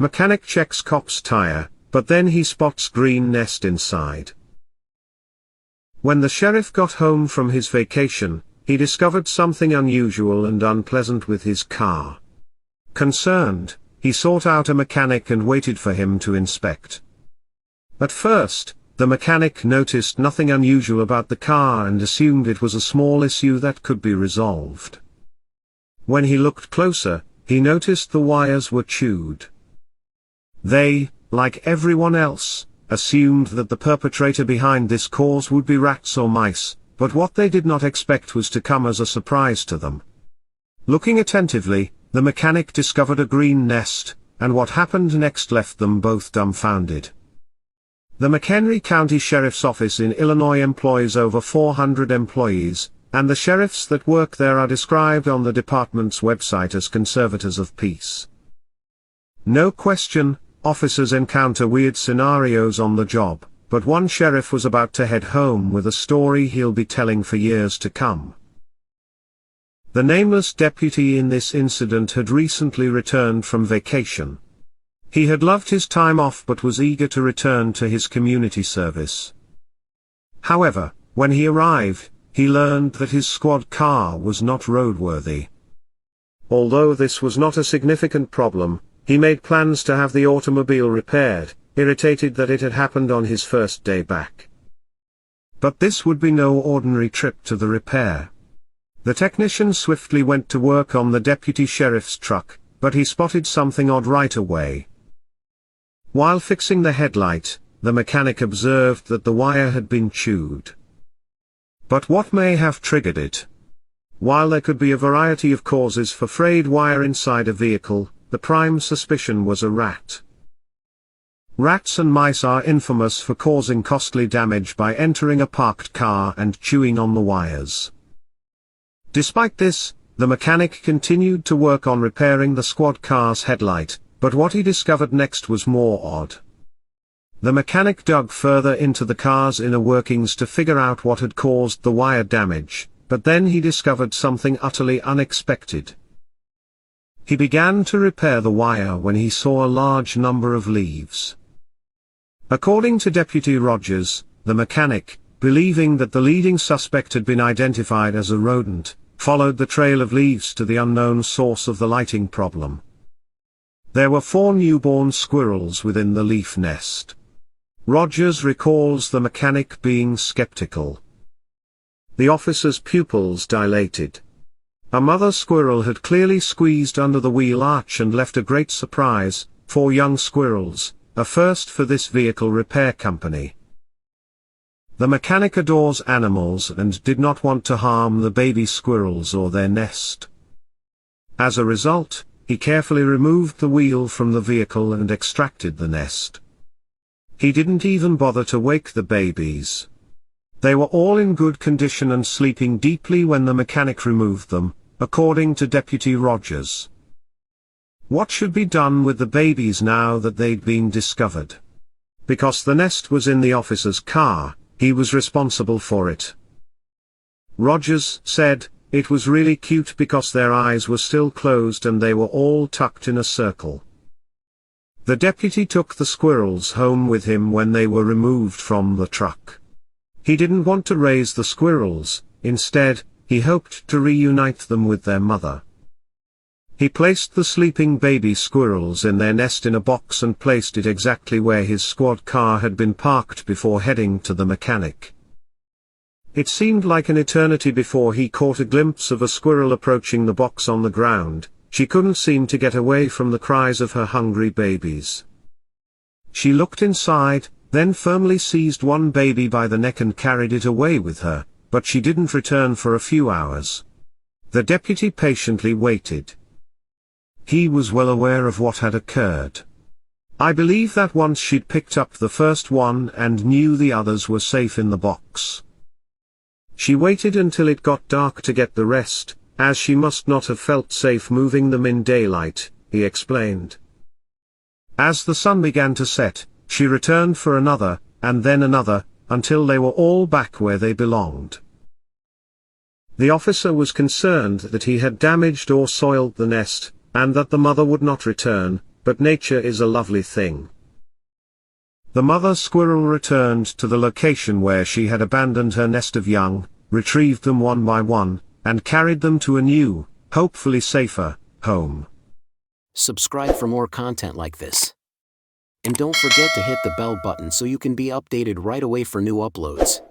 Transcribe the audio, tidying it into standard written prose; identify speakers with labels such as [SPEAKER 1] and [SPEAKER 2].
[SPEAKER 1] Mechanic checks cop's tire, but then he spots green nest inside. When the sheriff got home from his vacation, he discovered something unusual and unpleasant with his car. Concerned, he sought out a mechanic and waited for him to inspect. At first, the mechanic noticed nothing unusual about the car and assumed it was a small issue that could be resolved. When he looked closer, he noticed the wires were chewed. They, like everyone else, assumed that the perpetrator behind this cause would be rats or mice, but what they did not expect was to come as a surprise to them. Looking attentively, the mechanic discovered a green nest, and what happened next left them both dumbfounded. The McHenry County Sheriff's Office in Illinois employs over 400 employees, and the sheriffs that work there are described on the department's website as conservators of peace. No question, officers encounter weird scenarios on the job, but one sheriff was about to head home with a story he'll be telling for years to come. The nameless deputy in this incident had recently returned from vacation. He had loved his time off but was eager to return to his community service. However, when he arrived, he learned that his squad car was not roadworthy. Although this was not a significant problem, he made plans to have the automobile repaired, irritated that it had happened on his first day back. But this would be no ordinary trip to the repair. The technician swiftly went to work on the deputy sheriff's truck, but he spotted something odd right away. While fixing the headlight, the mechanic observed that the wire had been chewed. But what may have triggered it? While there could be a variety of causes for frayed wire inside a vehicle, the prime suspicion was a rat. Rats and mice are infamous for causing costly damage by entering a parked car and chewing on the wires. Despite this, the mechanic continued to work on repairing the squad car's headlight, but what he discovered next was more odd. The mechanic dug further into the car's inner workings to figure out what had caused the wire damage, but then he discovered something utterly unexpected. He began to repair the wire when he saw a large number of leaves. According to Deputy Rogers, the mechanic, believing that the leading suspect had been identified as a rodent, followed the trail of leaves to the unknown source of the lighting problem. There were 4 newborn squirrels within the leaf nest. Rogers recalls the mechanic being skeptical. The officer's pupils dilated. A mother squirrel had clearly squeezed under the wheel arch and left a great surprise, 4 young squirrels, a first for this vehicle repair company. The mechanic adores animals and did not want to harm the baby squirrels or their nest. As a result, he carefully removed the wheel from the vehicle and extracted the nest. He didn't even bother to wake the babies. They were all in good condition and sleeping deeply when the mechanic removed them, according to Deputy Rogers. What should be done with the babies now that they'd been discovered? Because the nest was in the officer's car, he was responsible for it. Rogers said, "It was really cute because their eyes were still closed and they were all tucked in a circle." The deputy took the squirrels home with him when they were removed from the truck. He didn't want to raise the squirrels, instead, he hoped to reunite them with their mother. He placed the sleeping baby squirrels in their nest in a box and placed it exactly where his squad car had been parked before heading to the mechanic. It seemed like an eternity before he caught a glimpse of a squirrel approaching the box on the ground. She couldn't seem to get away from the cries of her hungry babies. She looked inside, then firmly seized one baby by the neck and carried it away with her, but she didn't return for a few hours. The deputy patiently waited. He was well aware of what had occurred. "I believe that once she'd picked up the first one and knew the others were safe in the box. She waited until it got dark to get the rest, as she must not have felt safe moving them in daylight," he explained. As the sun began to set, she returned for another, and then another, until they were all back where they belonged. The officer was concerned that he had damaged or soiled the nest, and that the mother would not return, but nature is a lovely thing. The mother squirrel returned to the location where she had abandoned her nest of young, retrieved them one by one, and carried them to a new, hopefully safer, home.
[SPEAKER 2] Subscribe for more content like this. And don't forget to hit the bell button so you can be updated right away for new uploads.